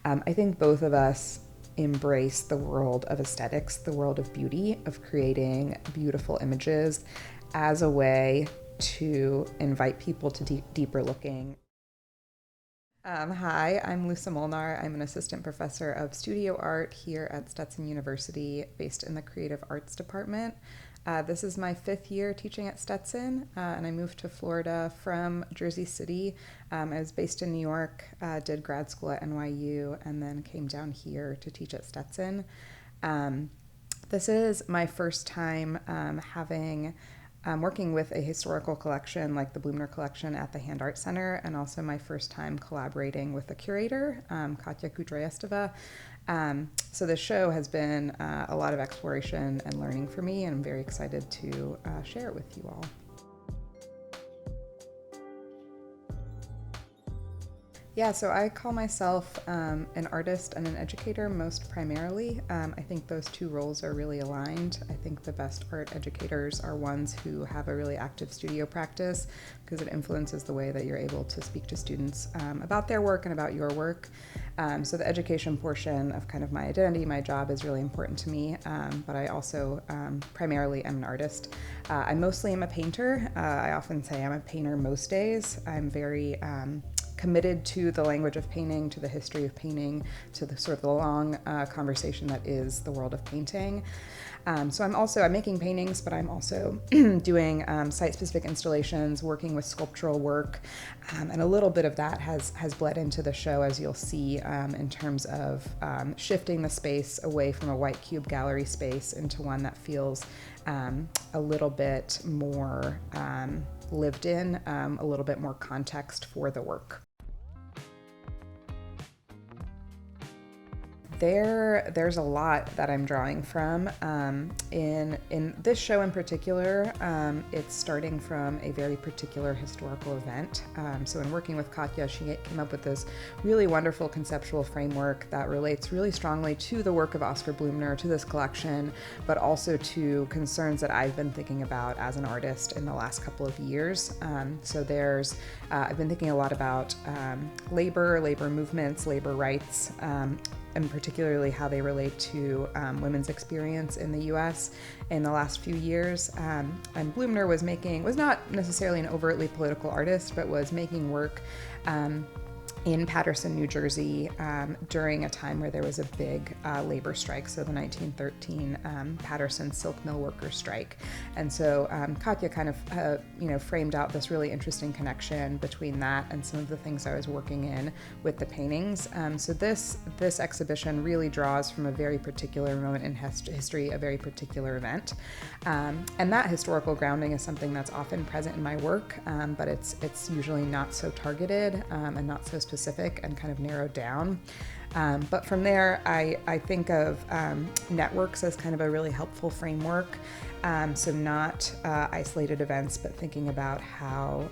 I think both of us embrace the world of aesthetics, the world of beauty, of creating beautiful images as a way to invite people to deeper looking. Hi, I'm Luca Molnar. I'm an assistant professor of studio art here at Stetson University, based in the Creative Arts Department. This is my 5th year teaching at Stetson, and I moved to Florida from Jersey City. I was based in New York, did grad school at NYU, and then came down here to teach at Stetson. This is my first time working with a historical collection like the Bluemner collection at the Hand Art Center, and also my first time collaborating with the curator, Katya Kudryavtseva. So this show has been a lot of exploration and learning for me, and I'm very excited to share it with you all. Yeah, so I call myself an artist and an educator most primarily. I think those two roles are really aligned. I think the best art educators are ones who have a really active studio practice, because it influences the way that you're able to speak to students about their work and about your work. So the education portion of kind of my identity, my job, is really important to me, but I also primarily am an artist. I mostly am a painter. I often say I'm a painter most days. I'm very committed to the language of painting, to the history of painting, to the sort of the long conversation that is the world of painting. So I'm making paintings, but I'm also doing site-specific installations, working with sculptural work, and a little bit of that has bled into the show, as you'll see, in terms of shifting the space away from a white cube gallery space into one that feels a little bit more lived in, a little bit more context for the work. There's a lot that I'm drawing from. In this show in particular, it's starting from a very particular historical event. So in working with Katya, she came up with this really wonderful conceptual framework that relates really strongly to the work of Oscar Bluemner, to this collection, but also to concerns that I've been thinking about as an artist in the last couple of years. So I've been thinking a lot about labor movements, labor rights, and particularly how they relate to women's experience in the U.S. in the last few years. And Bluemner was not necessarily an overtly political artist, but was making work in Paterson, New Jersey, during a time where there was a big labor strike, so the 1913 Paterson silk mill workers strike. And so Katya kind of framed out this really interesting connection between that and some of the things I was working in with the paintings. So this exhibition really draws from a very particular moment in history, a very particular event. And that historical grounding is something that's often present in my work, but it's usually not so targeted and not so specific and kind of narrowed down. But from there, I think of networks as kind of a really helpful framework. So not isolated events, but thinking about how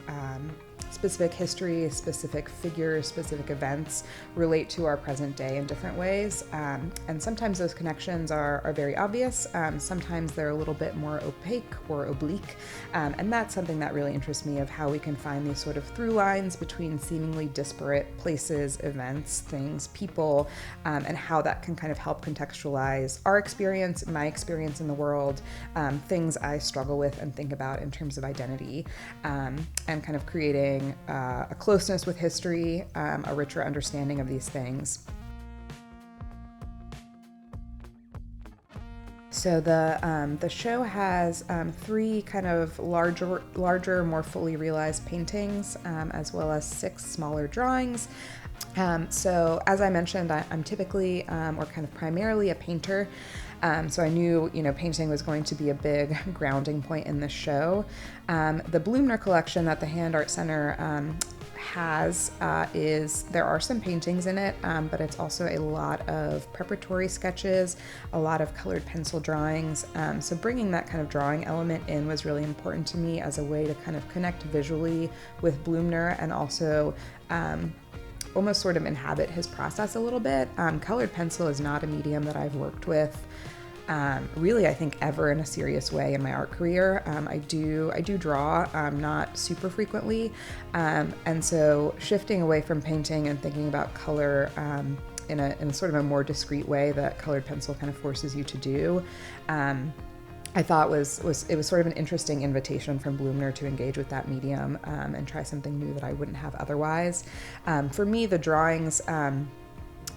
specific history, specific figures, specific events relate to our present day in different ways. And sometimes those connections are very obvious. Sometimes they're a little bit more opaque or oblique. And that's something that really interests me, of how we can find these sort of through lines between seemingly disparate places, events, things, people, and how that can kind of help contextualize our experience, my experience in the world, things I struggle with and think about in terms of identity, and kind of creating a closeness with history, a richer understanding of these things. So the show has 3 kind of larger, more fully realized paintings, as well as 6 smaller drawings. So as I mentioned, I'm typically or kind of primarily a painter. So I knew, painting was going to be a big grounding point in the show. The Bluemner collection that the Hand Art Center has there are some paintings in it, but it's also a lot of preparatory sketches, a lot of colored pencil drawings. So bringing that kind of drawing element in was really important to me as a way to kind of connect visually with Bluemner, and also almost sort of inhabit his process a little bit. Colored pencil is not a medium that I've worked with really, I think, ever in a serious way in my art career. I do draw, not super frequently, and so shifting away from painting and thinking about color in a sort of a more discreet way that colored pencil kind of forces you to do. I thought it was sort of an interesting invitation from Bluemner to engage with that medium and try something new that I wouldn't have otherwise. For me, the drawings,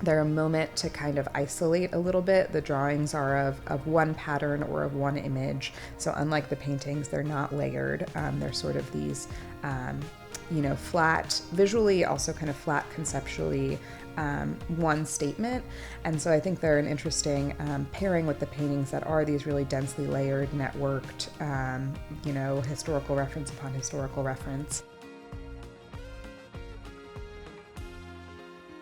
they're a moment to kind of isolate a little bit. The drawings are of one pattern or of one image. So unlike the paintings, they're not layered. They're sort of these, flat, visually, also kind of flat conceptually, one statement. And so I think they're an interesting pairing with the paintings that are these really densely layered, networked, historical reference upon historical reference.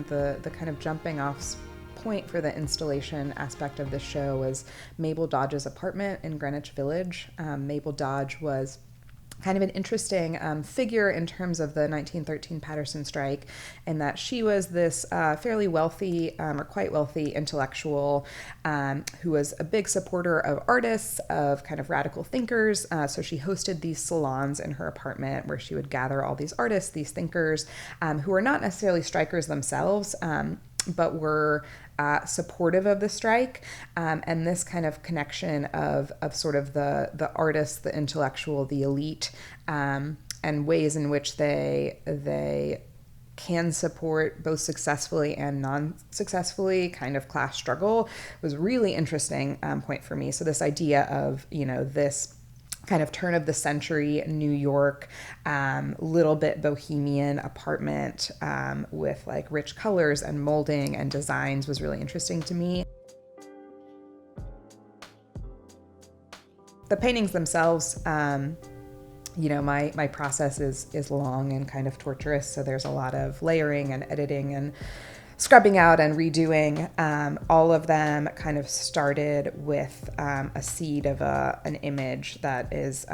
The kind of jumping off point for the installation aspect of the show was Mabel Dodge's apartment in Greenwich Village. Mabel Dodge was kind of an interesting figure in terms of the 1913 Patterson strike, in that she was this fairly wealthy or quite wealthy intellectual who was a big supporter of artists, of kind of radical thinkers. So she hosted these salons in her apartment where she would gather all these artists, these thinkers, who were not necessarily strikers themselves, but were supportive of the strike, and this kind of connection of sort of the artist, the intellectual, the elite, and ways in which they can support both successfully and non-successfully kind of class struggle was a really interesting point for me. So this idea of, this kind of turn of the century New York, little bit bohemian apartment with like rich colors and molding and designs was really interesting to me. The paintings themselves, my process is long and kind of torturous, so there's a lot of layering and editing and scrubbing out and redoing. All of them kind of started with a seed of an image that is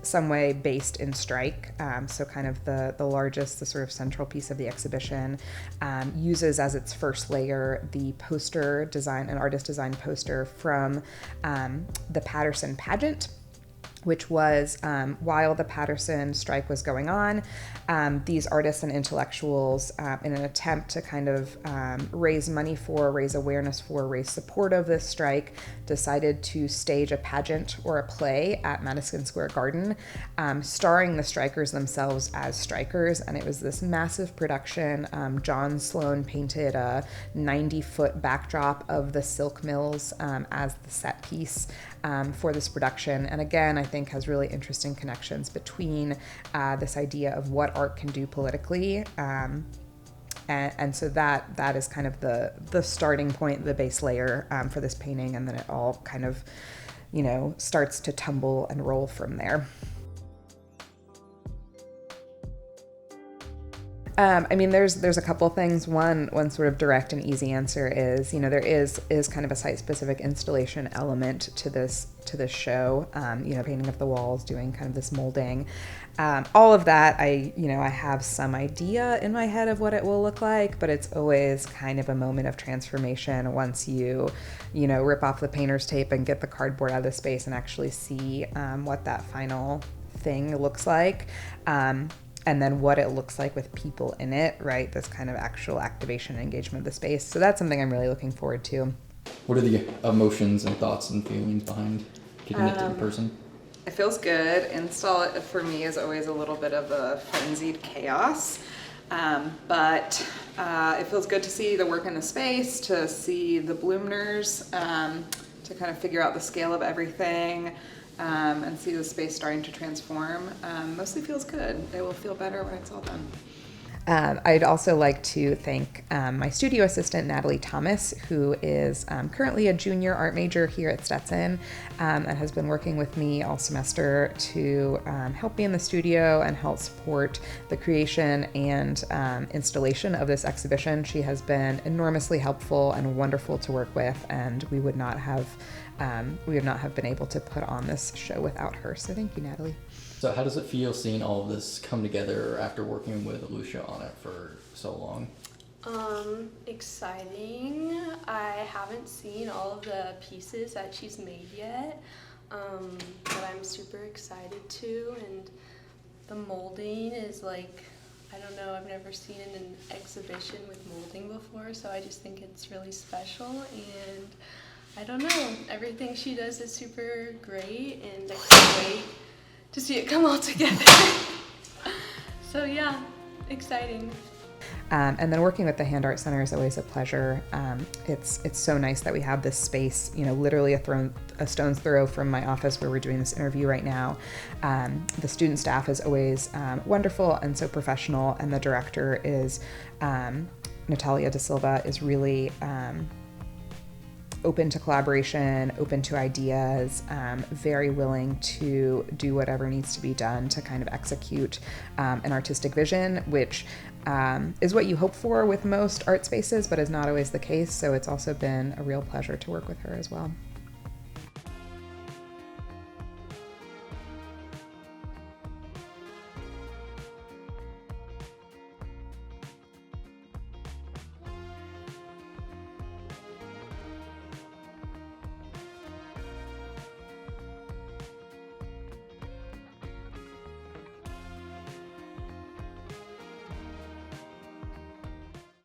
some way based in strike. So kind of the largest, the sort of central piece of the exhibition uses as its first layer the poster design, an artist designed poster from the Patterson pageant, which was while the Patterson strike was going on, these artists and intellectuals, in an attempt to kind of raise awareness for, raise support of this strike, decided to stage a pageant or a play at Madison Square Garden, starring the strikers themselves as strikers. And it was this massive production. John Sloan painted a 90-foot backdrop of the silk mills as the set piece for this production. And again, I think has really interesting connections between this idea of what art can do politically. And so that is kind of the starting point, the base layer for this painting. And then it all kind of, starts to tumble and roll from there. There's a couple things. One sort of direct and easy answer is, there is kind of a site-specific installation element to this show. Painting of the walls, doing kind of this molding, all of that. I have some idea in my head of what it will look like, but it's always kind of a moment of transformation once you rip off the painter's tape and get the cardboard out of the space and actually see what that final thing looks like. And then what it looks like with people in it, right? This kind of actual activation and engagement of the space. So that's something I'm really looking forward to. What are the emotions and thoughts and feelings behind getting it in person? It feels good. Install it for me is always a little bit of a frenzied chaos. But it feels good to see the work in the space, to see the Bluemners, to kind of figure out the scale of everything. And see the space starting to transform. Mostly feels good. It will feel better when it's all done. I'd also like to thank my studio assistant, Natalie Thomas, who is currently a junior art major here at Stetson and has been working with me all semester to help me in the studio and help support the creation and installation of this exhibition. She has been enormously helpful and wonderful to work with, and we would not have been able to put on this show without her. So thank you, Natalie. So how does it feel seeing all of this come together after working with Lucia on it for so long? Exciting. I haven't seen all of the pieces that she's made yet, but I'm super excited to, and the molding is like I don't know, I've never seen an exhibition with molding before, so I just think it's really special, and I don't know, everything she does is super great, and I can't wait to see it come all together. So yeah, exciting. And then working with the Hand Art Center is always a pleasure. It's so nice that we have this space, literally a stone's throw from my office where we're doing this interview right now. The student staff is always wonderful and so professional, and the director is Natalie Thomas is really open to collaboration, open to ideas, very willing to do whatever needs to be done to kind of execute an artistic vision, which is what you hope for with most art spaces, but is not always the case. So it's also been a real pleasure to work with her as well.